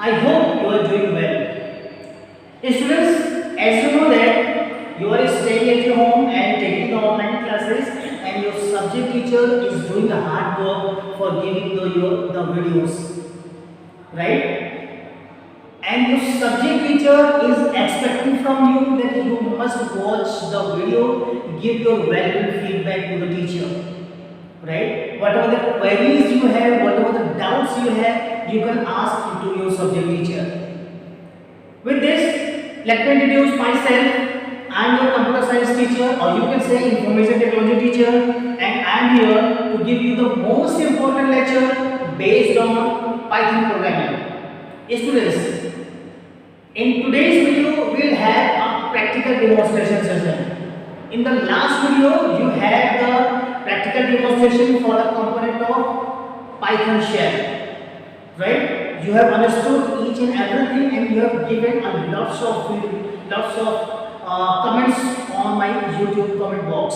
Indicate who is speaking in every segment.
Speaker 1: I hope you are doing well. Students, as you know that you are staying at your home and taking the online classes, and your subject teacher is doing the hard work for giving the videos, right? And your subject teacher is expecting from you that you must watch the video, give your valuable feedback to the teacher, right? Whatever the queries you have, whatever the doubts you have, you can ask to your subject teacher. With this, let me introduce myself. I am your computer science teacher, or you can say information technology teacher, and I am here to give you the most important lecture based on Python programming. Students, in today's video, we will have a practical demonstration session. In the last video, you had the practical demonstration for a component of Python shell, right? You have understood each and everything, and you have given a lots of comments on my YouTube comment box.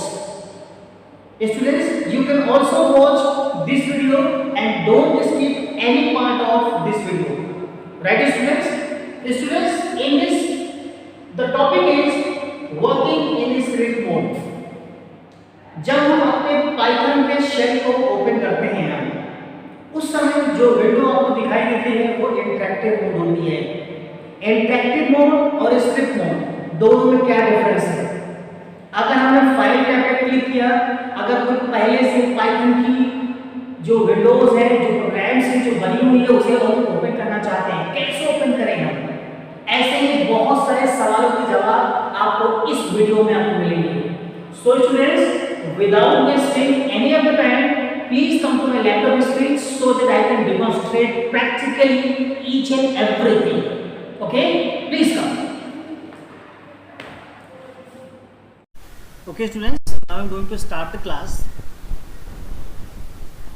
Speaker 1: Students, you can also watch this video and don't skip any part of this video, right, students? Students, in this, the topic is working in script mode. जब हम अपने Python के shell को open करते हैं हम, उस समय जो विंडो आपको दिखाई देती है वो इंटरैक्टिव मोड होती है। इंटरैक्टिव मोड और स्क्रिप्ट मोड दोनों में क्या डिफरेंस है? अगर हमने फाइल टैब पे क्लिक किया, अगर कोई पहले से पाइथन की जो विंडोज है, जो प्रोग्राम्स है, जो बनी हुई है, उसे हम ओपन करना चाहते हैं, कैसे ओपन करें हम? ऐसे ही बहुत सारे सवालों के जवाब आपको इस वीडियो में आपको मिलेंगे। So students, without wasting any of the time, please come to my laptop screen so that I can demonstrate practically each and everything. Okay, please come. Okay students, now I am going to start the class.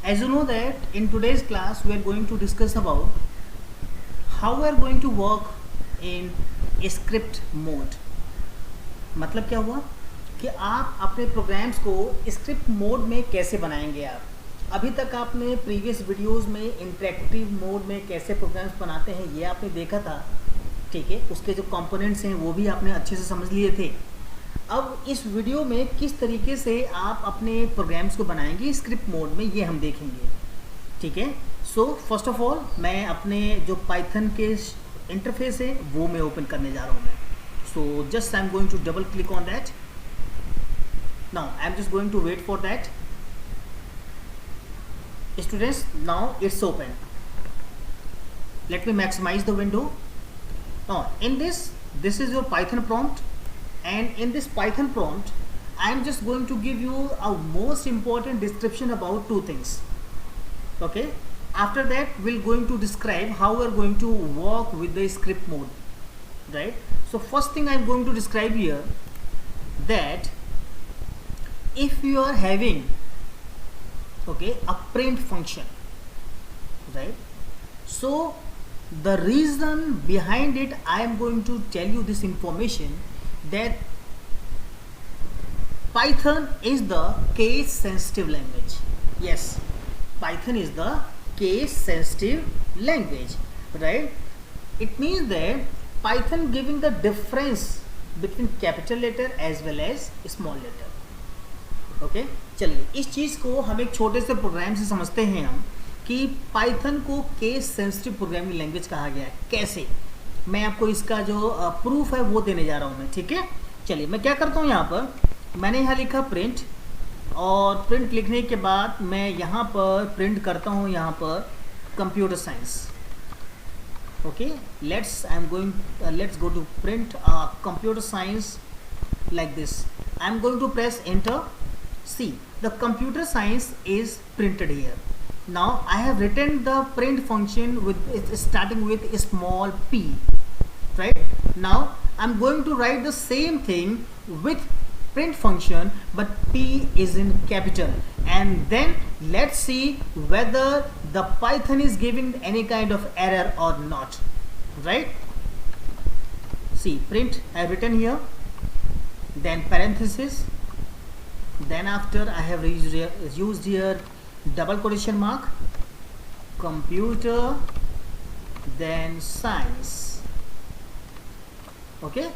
Speaker 1: As you know that in today's class we are going to discuss about how we are going to work in script mode. मतलब क्या हुआ कि आप अपने programmes को script mode में कैसे बनाएंगे। आप अभी तक आपने प्रीवियस वीडियोस में इंटरेक्टिव मोड में कैसे प्रोग्राम्स बनाते हैं ये आपने देखा था, ठीक है। उसके जो कंपोनेंट्स हैं वो भी आपने अच्छे से समझ लिए थे। अब इस वीडियो में किस तरीके से आप अपने प्रोग्राम्स को बनाएंगे स्क्रिप्ट मोड में, ये हम देखेंगे, ठीक है। सो फर्स्ट ऑफ ऑल मैं अपने जो पाइथन के इंटरफेस है वो मैं ओपन करने जा रहा हूँ। So just I am going to double click on that. Now I am just going to wait for that. Students, now it's open. Let me maximize the window. Now in this is your Python prompt, and in this Python prompt I am just going to give you a most important description about two things. Okay, after that we're going to describe how we're going to work with the script mode, right? So first thing I'm going to describe here, that if you are having a print function, right? So the reason behind it, I am going to tell you this information, that Python is the case sensitive language. Yes, Python is the case sensitive language, right? It means that Python giving the difference between capital letter as well as small letter. Okay चलिए इस चीज़ को हम एक छोटे से programme से समझते हैं हम कि पाइथन को केस सेंसिटिव प्रोग्रामिंग लैंग्वेज कहा गया है। कैसे, मैं आपको इसका जो प्रूफ है वो देने जा रहा हूँ मैं, ठीक है। चलिए मैं क्या करता हूँ, यहाँ पर मैंने यहाँ लिखा प्रिंट, और प्रिंट लिखने के बाद मैं यहाँ पर प्रिंट करता हूँ यहाँ पर computer science. Okay, let's go to print computer science like this. I am going to press enter. See, the computer science is printed here. Now I have written the print function with starting with a small p, right? Now I'm going to write the same thing with print function, but p is in capital, and then let's see whether the Python is giving any kind of error or not, right? See, print I have written here, then parenthesis, then after I have used here double quotation mark, computer then science. Okay,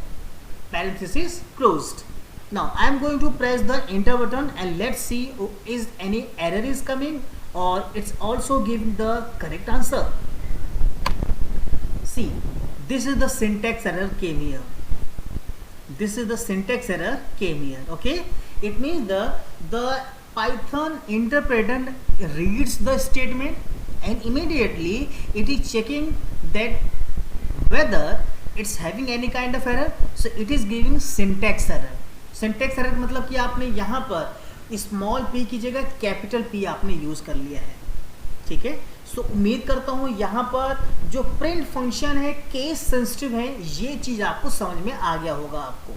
Speaker 1: parenthesis closed. Now I am going to press the enter button and let's see is any error is coming or it's also giving the correct answer. See, this is the syntax error came here. This is the syntax error came here. Okay, it means the Python interpreter reads the statement and immediately it is checking that whether it's having any kind of error, so it is giving syntax error. syntax error मतलब कि आपने यहाँ पर small p की जगह capital P आपने use कर लिया है, ठीक है। सो उम्मीद करता हूँ यहाँ पर जो प्रिंट फंक्शन है केस सेंसिटिव है, ये चीज आपको समझ में आ गया होगा आपको,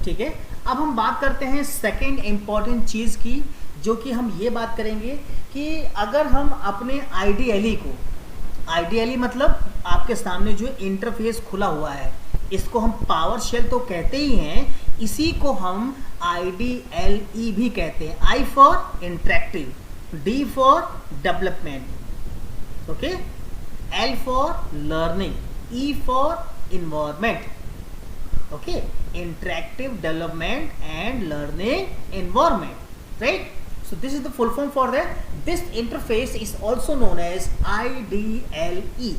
Speaker 1: ठीक है। अब हम बात करते हैं सेकेंड इंपॉर्टेंट चीज की, जो कि हम ये बात करेंगे कि अगर हम अपने आईडीएलई को, आईडीएलई मतलब आपके सामने जो इंटरफेस खुला हुआ है, इसको हम पावर शेल तो कहते ही हैं, इसी को हम आईडीएलई भी कहते हैं। I for interactive, D for development, okay, L for learning, E for environment, okay, interactive development and learning environment, right? So this is the full form for that. This interface is also known as IDLE,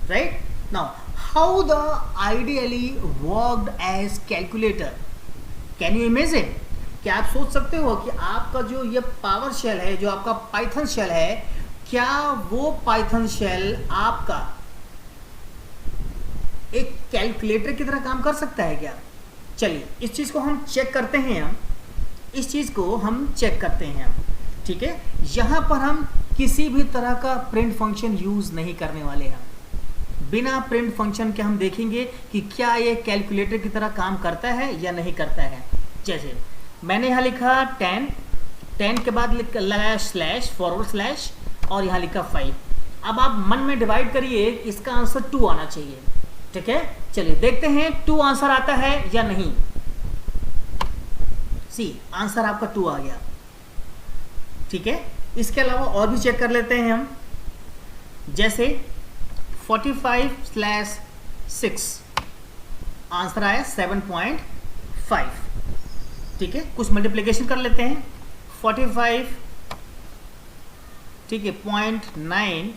Speaker 1: right? Now how the IDLE worked as calculator? Can you imagine? क्या आप सोच सकते हो कि आपका जो ये power shell है, जो आपका पाइथन शेल है, क्या वो पाइथन शेल आपका एक कैलकुलेटर की तरह काम कर सकता है क्या? चलिए इस चीज को हम चेक करते हैं, इस चीज को हम चेक करते हैं, ठीक है। यहां पर हम किसी भी तरह का प्रिंट फंक्शन यूज नहीं करने वाले हैं। बिना प्रिंट फंक्शन के हम देखेंगे कि क्या ये कैलकुलेटर की तरह काम करता है या नहीं करता है। जैसे मैंने यहाँ लिखा 10 के बाद लगाया स्लैश, फॉरवर्ड स्लैश और यहाँ लिखा 5। अब आप मन में डिवाइड करिए, इसका आंसर 2 आना चाहिए, ठीक है। चलिए देखते हैं 2 आंसर आता है या नहीं। सी आंसर आपका 2 आ गया, ठीक है। इसके अलावा और भी चेक कर लेते हैं हम, जैसे 45/6 आंसर आया 7.5, ठीक है। कुछ मल्टीप्लिकेशन कर लेते हैं, 45, ठीक है, 0.9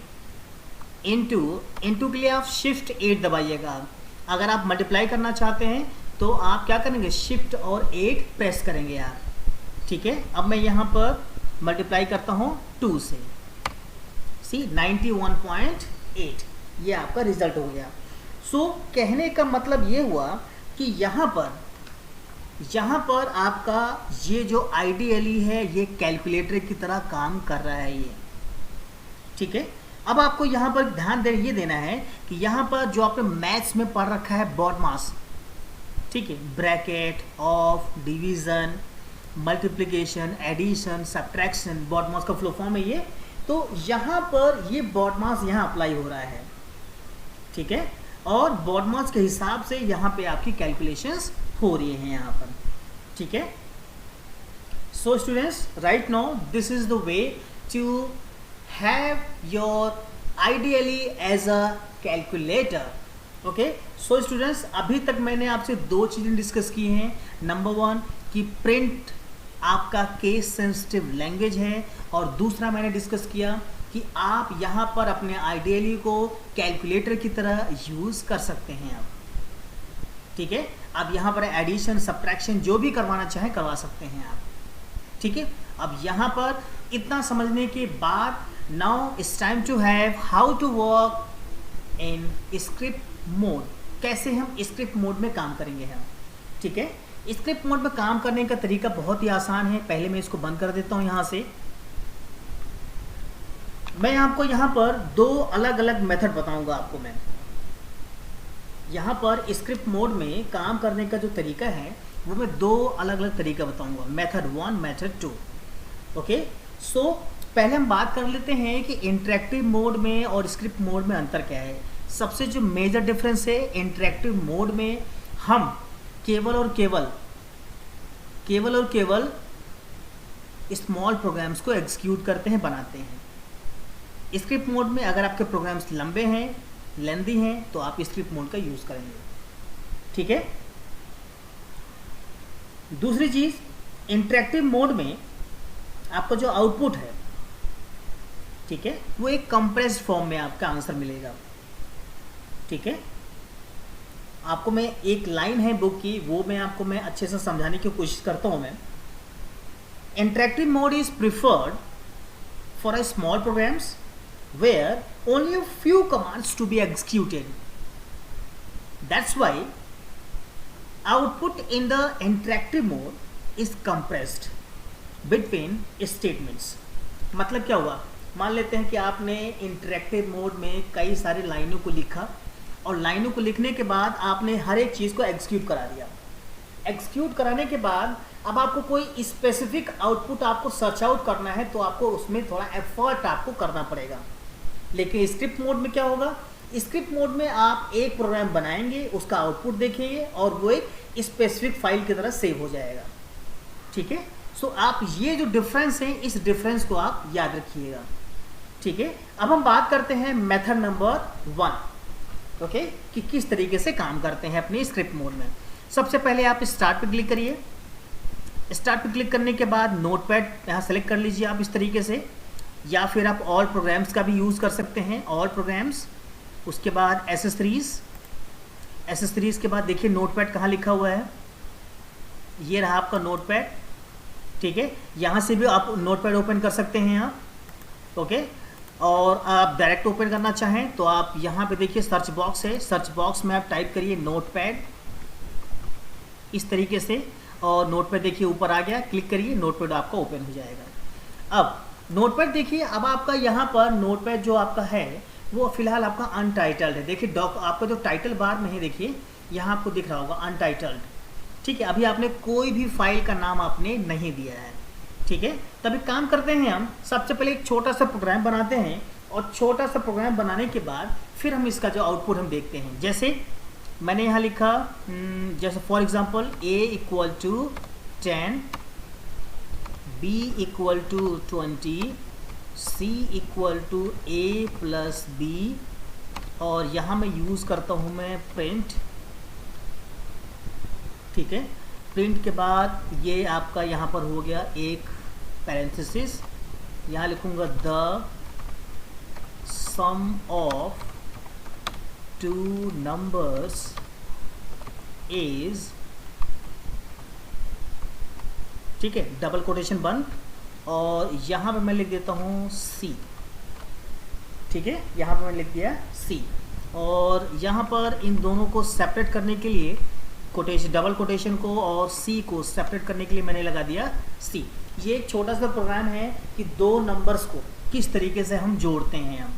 Speaker 1: इंटू के लिए आप शिफ्ट 8 दबाइएगा। अगर आप मल्टीप्लाई करना चाहते हैं तो आप क्या करेंगे, शिफ्ट और 8 प्रेस करेंगे आप, ठीक है। अब मैं यहाँ पर मल्टीप्लाई करता हूँ 2 से, सी 91.8, ये आपका रिजल्ट हो गया। सो कहने का मतलब ये हुआ कि यहाँ पर आपका ये जो आईडीएलई है ये कैलकुलेटर की तरह काम कर रहा है ये, ठीक है। अब आपको यहाँ पर ध्यान ये देना है कि यहाँ पर जो आपने मैथ्स में पढ़ रखा है BODMAS, ठीक है, bracket, of, division, multiplication, addition, subtraction, BODMAS का फ्लो फॉर्म है ये। तो यहाँ पर ये BODMAS यहाँ अप्लाई हो रहा है, ठीक है, और BODMAS के हिसाब से यहाँ पे आपकी कैलकुलेशंस हो रही हैं यहाँ पर, ठीक है। So students, right now this is the way to have your IDLE as a calculator, okay? So students, अभी तक मैंने आपसे 2 चीज़ें डिस्कस की हैं। नंबर 1 कि प्रिंट आपका केस सेंसिटिव लैंग्वेज है, और दूसरा मैंने डिस्कस किया कि आप यहाँ पर अपने IDLE को कैलकुलेटर की तरह यूज़ कर सकते हैं आप, ठीक है। आप यहाँ पर एडिशन, सब्ट्रैक्शन जो भी करवाना चाहें करवा सकते हैं आप, ठीक है। अब यहाँ पर इतना समझने के बाद now it's time to have how to work in script mode, कैसे हम स्क्रिप्ट मोड में काम करेंगे हम, ठीक है। स्क्रिप्ट मोड में काम करने का तरीका बहुत ही आसान है। पहले मैं इसको बंद कर देता हूं यहाँ से। मैं आपको यहाँ पर 2 अलग अलग मेथड बताऊंगा आपको। मैं यहाँ पर स्क्रिप्ट मोड में काम करने का जो तरीका है वो मैं 2 अलग अलग तरीका बताऊंगा, मेथड 1, मेथड 2, ओके। सो पहले हम बात कर लेते हैं कि इंटरेक्टिव मोड में और स्क्रिप्ट मोड में अंतर क्या है। सबसे जो मेजर डिफरेंस है, इंटरेक्टिव मोड में हम केवल और केवल स्मॉल प्रोग्राम्स को एग्जीक्यूट करते हैं, बनाते हैं। स्क्रिप्ट मोड में अगर आपके प्रोग्राम्स लंबे हैं लेंदी हैं तो आप स्क्रिप्ट मोड का यूज़ करेंगे, ठीक है। दूसरी चीज़, इंटरेक्टिव मोड में आपका जो आउटपुट है, ठीक है, वो एक कंप्रेस्ड फॉर्म में आपका आंसर मिलेगा, ठीक है। आपको मैं एक लाइन है बुक की, वो मैं अच्छे से समझाने की कोशिश करता हूँ मैं। Interactive mode is preferred for a small programs where only a few commands to be executed, that's why output in the interactive mode is compressed between statements. मतलब क्या हुआ, मान लेते हैं कि आपने इंटरेक्टिव मोड में कई सारी लाइनों को लिखा और लाइनों को लिखने के बाद आपने हर एक चीज़ को एग्जीक्यूट करा दिया। एग्जीक्यूट कराने के बाद अब आपको कोई स्पेसिफिक आउटपुट आपको सर्च आउट करना है तो आपको उसमें थोड़ा एफर्ट आपको करना पड़ेगा। लेकिन स्क्रिप्ट मोड में क्या होगा, स्क्रिप्ट मोड में आप एक प्रोग्राम बनाएंगे, उसका आउटपुट देखेंगे और वो एक स्पेसिफिक फाइल की तरह सेव हो जाएगा, ठीक है। सो आप ये जो डिफरेंस है, इस डिफरेंस को आप याद रखिएगा, ठीक है। अब हम बात करते हैं मेथड नंबर 1, ओके, कि किस तरीके से काम करते हैं अपने स्क्रिप्ट मोड में। सबसे पहले आप स्टार्ट पे क्लिक करिए। स्टार्ट पे क्लिक करने के बाद नोटपैड यहाँ सेलेक्ट कर लीजिए आप इस तरीके से, या फिर आप ऑल प्रोग्राम्स का भी यूज़ कर सकते हैं, ऑल प्रोग्राम्स। उसके बाद एसेसरीज के बाद देखिए नोटपैड कहाँ लिखा हुआ है, ये रहा आपका नोटपैड, ठीक है। यहाँ से भी आप नोटपैड ओपन कर सकते हैं आप, ओके। और आप डायरेक्ट ओपन करना चाहें तो आप यहाँ पे देखिए सर्च बॉक्स है, सर्च बॉक्स में आप टाइप करिए नोटपैड इस तरीके से, और नोटपैड देखिए ऊपर आ गया, क्लिक करिए, नोटपैड आपका ओपन हो जाएगा। अब नोटपैड देखिए, अब आपका यहाँ पर नोटपैड जो आपका है वो फिलहाल आपका अनटाइटल्ड है। देखिए आपका जो टाइटल बार में है, देखिए यहाँ आपको दिख रहा होगा अनटाइटल्ड, ठीक है। अभी आपने कोई भी फाइल का नाम आपने नहीं दिया है, ठीक है। तभी काम करते हैं हम, सबसे पहले एक छोटा सा प्रोग्राम बनाते हैं और छोटा सा प्रोग्राम बनाने के बाद फिर हम इसका जो आउटपुट हम देखते हैं। जैसे मैंने यहाँ लिखा, जैसे for example a = 10, b = 20, c = a + b, और यहाँ मैं यूज़ करता हूँ मैं प्रिंट, ठीक है। प्रिंट के बाद ये आपका यहाँ पर हो गया एक पैरेंथेसिस, यहाँ लिखूँगा the sum of two numbers is, ठीक है, डबल कोटेशन बंद, और यहाँ पे मैं लिख देता हूँ सी, ठीक है, यहाँ पे मैं लिख दिया सी। और यहाँ पर इन दोनों को सेपरेट करने के लिए कोटेशन, डबल कोटेशन को और सी को सेपरेट करने के लिए मैंने लगा दिया सी। ये एक छोटा सा प्रोग्राम है कि दो नंबर्स को किस तरीके से हम जोड़ते हैं हम।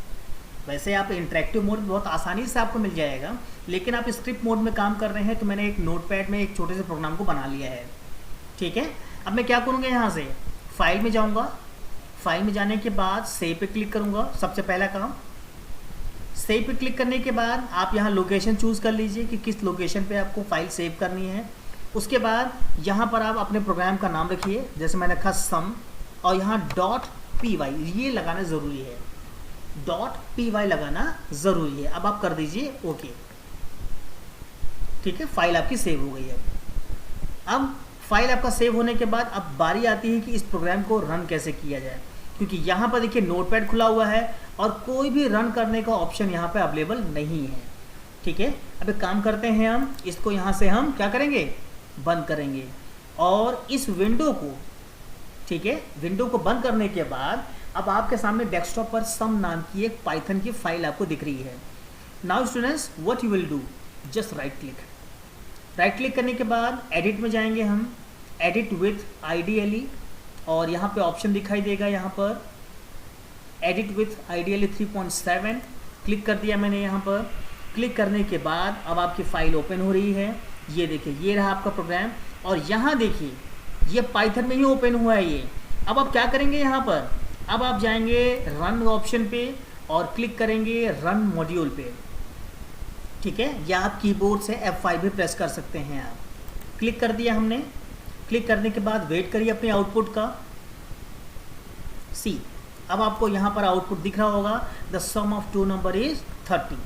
Speaker 1: वैसे आप इंटरेक्टिव मोड बहुत आसानी से आपको मिल जाएगा, लेकिन आप स्क्रिप्ट मोड में काम कर रहे हैं तो मैंने एक नोटपैड में एक छोटे से प्रोग्राम को बना लिया है, ठीक है। अब मैं क्या करूँगा, यहाँ से फाइल में जाऊँगा, फाइल में जाने के बाद सेव पे क्लिक करूँगा। सबसे पहला काम, सेव पे क्लिक करने के बाद आप यहाँ लोकेशन चूज़ कर लीजिए कि किस लोकेशन पे आपको फाइल सेव करनी है। उसके बाद यहाँ पर आप अपने प्रोग्राम का नाम रखिए, जैसे मैंने रखा सम, और यहाँ .py ये लगाना ज़रूरी है, .py लगाना ज़रूरी है। अब आप कर दीजिए ओके, ठीक है, फाइल आपकी सेव हो गई है। अब फाइल आपका सेव होने के बाद अब बारी आती है कि इस प्रोग्राम को रन कैसे किया जाए, क्योंकि यहाँ पर देखिए नोटपैड खुला हुआ है और कोई भी रन करने का ऑप्शन यहाँ पे अवेलेबल नहीं है, ठीक है। अब एक काम करते हैं, हम इसको यहाँ से हम क्या करेंगे, बंद करेंगे, और इस विंडो को, ठीक है, विंडो को बंद करने के बाद अब आपके सामने डेस्कटॉप पर सम नाम की एक पाइथन की फाइल आपको दिख रही है। Now students what you will do, just right click करने के बाद एडिट में जाएंगे हम, एडिट विथ IDLE, और यहाँ पे ऑप्शन दिखाई देगा, यहाँ पर एडिट विथ IDLE 3.7 क्लिक कर दिया मैंने। यहाँ पर क्लिक करने के बाद अब आपकी फाइल ओपन हो रही है। ये देखिए, ये रहा आपका प्रोग्राम, और यहाँ देखिए ये पाइथन में ही ओपन हुआ है ये। अब आप क्या करेंगे, यहाँ पर अब आप जाएंगे रन ऑप्शन पे और क्लिक करेंगे रन मॉड्यूल पे, ठीक है, या आप कीबोर्ड से F5 भी प्रेस कर सकते हैं आप। क्लिक कर दिया हमने। क्लिक करने के बाद वेट करिए अपने आउटपुट का। सी, अब आपको यहाँ पर आउटपुट दिख रहा होगा, the sum of two number is 30,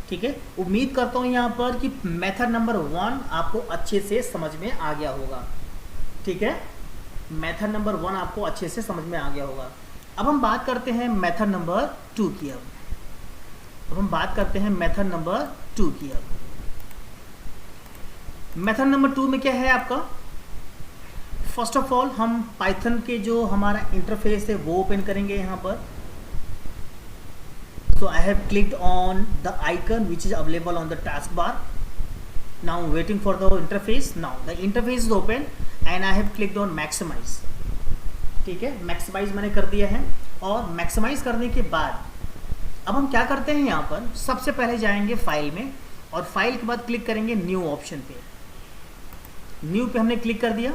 Speaker 1: ठीक है, उम्मीद करता हूँ यहाँ पर कि मेथड नंबर 1 आपको अच्छे से समझ में आ गया होगा। ठीक है, मेथड नंबर 1 आपको अच्छे से समझ में आ गया होगा। अब हम बात करते हैं मेथड नंबर 2 की। अब हम बात करते हैं मेथड नंबर 2 की। अब मेथड नंबर 2 में क्या है आपका, फर्स्ट ऑफ ऑल हम पाइथन के जो हमारा इंटरफेस है वो ओपन करेंगे यहाँ पर। So I have clicked on the icon which is available on the taskbar. Now waiting for the interface. Now the interface is open and I have clicked on maximize. ठीक है, maximise मैंने कर दिया है। और मैक्सिमाइज करने के बाद अब हम क्या करते हैं, यहाँ पर सबसे पहले जाएंगे फाइल में और फाइल के बाद क्लिक करेंगे न्यू ऑप्शन पे। न्यू पे हमने क्लिक कर दिया।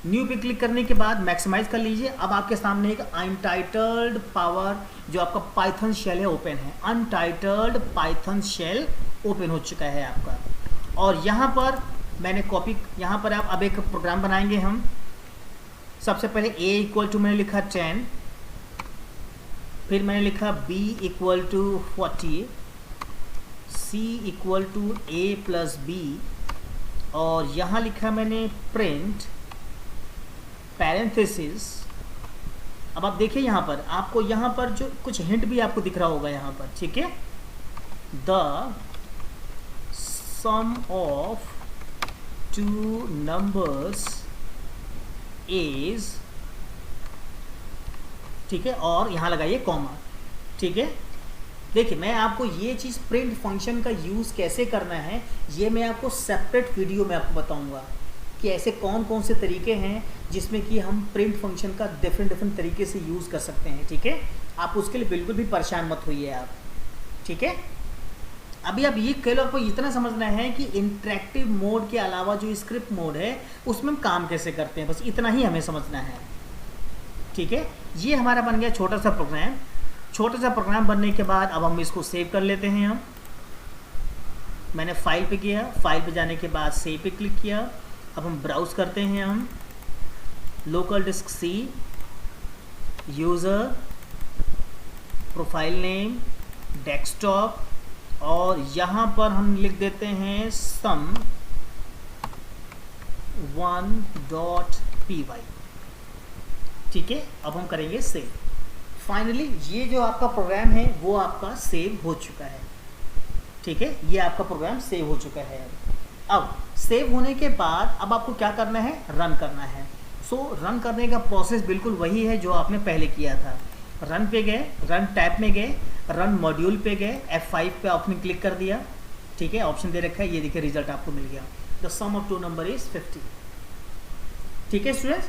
Speaker 1: न्यू पे क्लिक करने के बाद मैक्सिमाइज कर लीजिए। अब आपके सामने एक अनटाइटल्ड पावर जो आपका पाइथन शेल है ओपन है। अनटाइटल्ड पाइथन शेल ओपन हो चुका है आपका। और यहाँ पर मैंने कॉपी, यहाँ पर आप अब एक प्रोग्राम बनाएंगे हम। सबसे पहले a इक्वल टू मैंने लिखा 10, फिर मैंने लिखा b equal to 40, c equal to a plus b, और यहाँ लिखा मैंने प्रिंट पैरेंथेसिस। अब आप देखिए यहाँ पर आपको यहाँ पर जो कुछ हिंट भी आपको दिख रहा होगा यहाँ पर। ठीक है, the sum of 2 numbers is, ठीक है, और यहाँ लगाइए कॉमा। ठीक है, देखिए मैं आपको ये चीज़ प्रिंट फंक्शन का यूज़ कैसे करना है ये मैं आपको सेपरेट वीडियो में आपको बताऊंगा कि ऐसे कौन कौन से तरीके हैं जिसमें कि हम प्रिंट फंक्शन का डिफरेंट तरीके से यूज़ कर सकते हैं। ठीक है, आप उसके लिए बिल्कुल भी परेशान मत होइए आप। ठीक है, अभी अब ये केवल आपको इतना समझना है कि इंटरेक्टिव मोड के अलावा जो स्क्रिप्ट मोड है उसमें हम काम कैसे करते हैं, बस इतना ही हमें समझना है। ठीक है, ये हमारा बन गया छोटा सा प्रोग्राम। छोटा सा प्रोग्राम बनने के बाद अब हम इसको सेव कर लेते हैं। हम मैंने फाइल पे किया, फाइल पे जाने के बाद सेव पे क्लिक किया। अब हम ब्राउज करते हैं। हम local disk C, user, profile name, desktop, और यहाँ पर हम लिख देते हैं sum1.py। ठीक है, अब हम करेंगे सेव। फाइनली ये जो आपका प्रोग्राम है वो आपका सेव हो चुका है। ठीक है, ये आपका प्रोग्राम सेव हो चुका है। अब सेव होने के बाद अब आपको क्या करना है, रन करना है। रन करने का प्रोसेस बिल्कुल वही है जो आपने पहले किया था। रन पे गए, रन टैब में गए, रन मॉड्यूल पे गए, F5 पे आपने क्लिक कर दिया। ठीक है, ऑप्शन दे रखा है, ये देखिए रिजल्ट आपको मिल गया। The sum of 2 number is 50। ठीक है स्टूडेंट्स,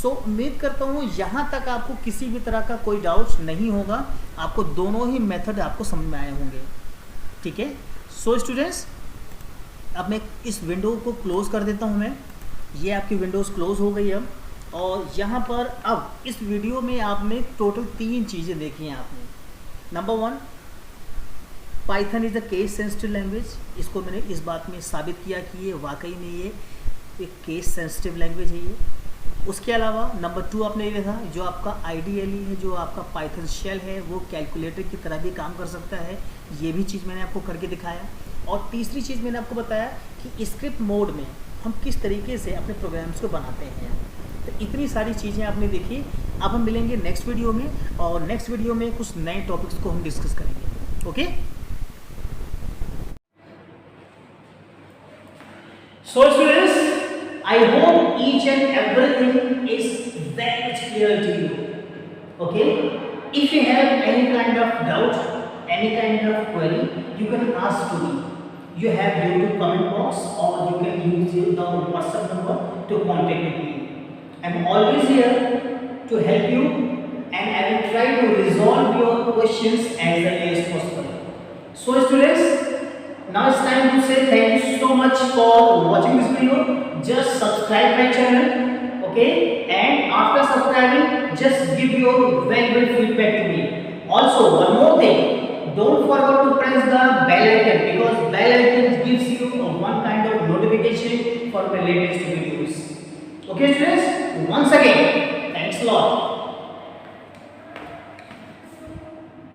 Speaker 1: उम्मीद करता हूँ यहाँ तक आपको किसी भी तरह का कोई डाउट नहीं होगा। आपको दोनों ही मेथड आपको समझ में आए होंगे। ठीक है, स्टूडेंट्स अब मैं इस विंडो को क्लोज कर देता हूँ। मैं ये आपकी विंडोज़ क्लोज हो गई अब। और यहाँ पर अब इस वीडियो में आपने टोटल 3 चीज़ें देखी हैं आपने। Number 1, Python is a case sensitive language. इसको मैंने इस बात में साबित किया कि ये वाकई में ये एक केस सेंसिटिव लैंग्वेज है ये। उसके अलावा नंबर 2 आपने ये देखा, जो आपका आइडियली है, जो आपका पाइथन शेल है वो कैलकुलेटर की तरह भी काम कर सकता है। ये भी चीज़ मैंने आपको करके दिखाया। और तीसरी चीज़ मैंने आपको बताया कि स्क्रिप्ट मोड में हम किस तरीके से अपने प्रोग्राम्स को बनाते हैं। तो इतनी सारी चीज़ें आपने देखी। अब हम मिलेंगे नेक्स्ट वीडियो में, और नेक्स्ट वीडियो में कुछ नए टॉपिक्स को हम डिस्कस करेंगे। Okay, so students, I hope each and everything is very much clear to you. Okay? If you have any kind of doubt, any kind of query, you can ask to me. You have YouTube comment box, or you can use the WhatsApp number to contact with me. I'm always here to help you, and I will try to resolve your questions as early as possible. So students, now it's time to say thank you so much for watching this video. Just subscribe my channel, okay? And after subscribing, just give your valuable feedback to me. Also, one more thing, don't forget to press the bell icon, because bell icon gives you one kind of notification for my latest videos. Okay students, once again, thanks a lot.